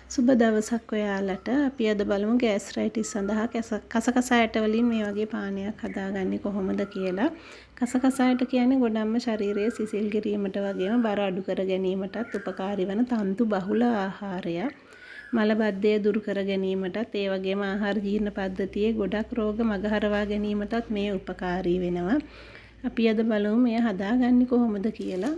සුබ දවසක් ඔයාලට. අපි අද බලමු ગેස්ට්‍රයිටිස් සඳහා කසකසා ඇට වලින් මේ වගේ පානයක් හදාගන්නේ කොහොමද කියලා. කසකසා ඇට කියන්නේ ගොඩක්ම ශරීරයේ සිසිල් කිරීමට වගේම බර අඩු කර ගැනීමටත් උපකාරී වන තන්තු බහුල ආහාරයක්. මලබද්ධය දුරු කර ගැනීමටත් ඒ වගේම ආහාර ජීර්ණ පද්ධතියේ ගොඩක් රෝග මගහරවා ගැනීමටත් මේ උපකාරී වෙනවා. අපි අද බලමු මෙය හදාගන්නේ කොහොමද කියලා.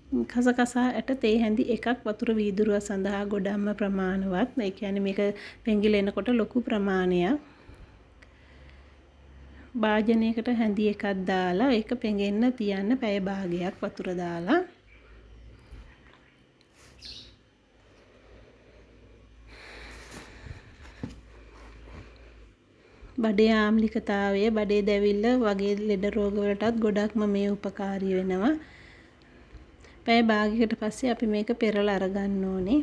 කසකසා ඇට තේ හැඳි එකක් වතුර වීදුරුව සඳහා ගොඩක්ම ප්‍රමාණවත්. ඒ කියන්නේ මේක පෙඟිලෙනකොට ලොකු ප්‍රමාණයක්. භාජනයකට හැඳි එකක් දාලා ඒක පෙඟෙන්න තියන්න පැය භාගයක් වතුර දාලා. බඩේ ආම්ලිකතාවය, බඩේ දැවිල්ල වගේ ලෙඩ රෝග වලටත් ගොඩක්ම මේ උපකාරී වෙනවා. පැය භාගයකට පස්සේ අපි මේක පෙරලා අරගන්න ඕනේ.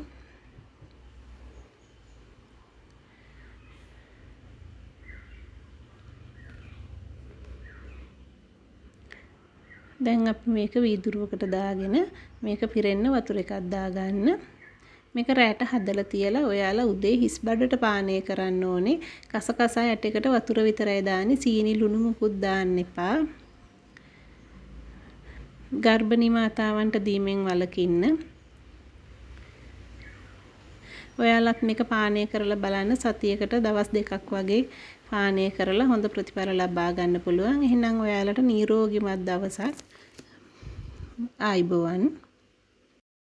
දැන් අපි මේක වීදුරුවකට දාගෙන මේක පිරෙන්න වතුර එකක් දාගන්න. මේක රැට හදලා තියලා ඔයාලා උදේ හිස් බඩට පානය කරන්න ඕනේ. කසකසා ඇටයකට වතුර විතරයි දාන්නේ. සීනි ලුණු මුකුත් දාන්න එපා. ගර්භණී මාතාවන්ට දීමෙන් වළකින්න. ඔයාලත් මේක පානය කරලා බලන්න. සතියකට දවස් 2ක් වගේ පානය කරලා හොඳ ප්‍රතිඵල ලබා ගන්න පුළුවන්. එහෙනම් ඔයාලට නිරෝගීමත් දවසක්. ආයුබෝවන්.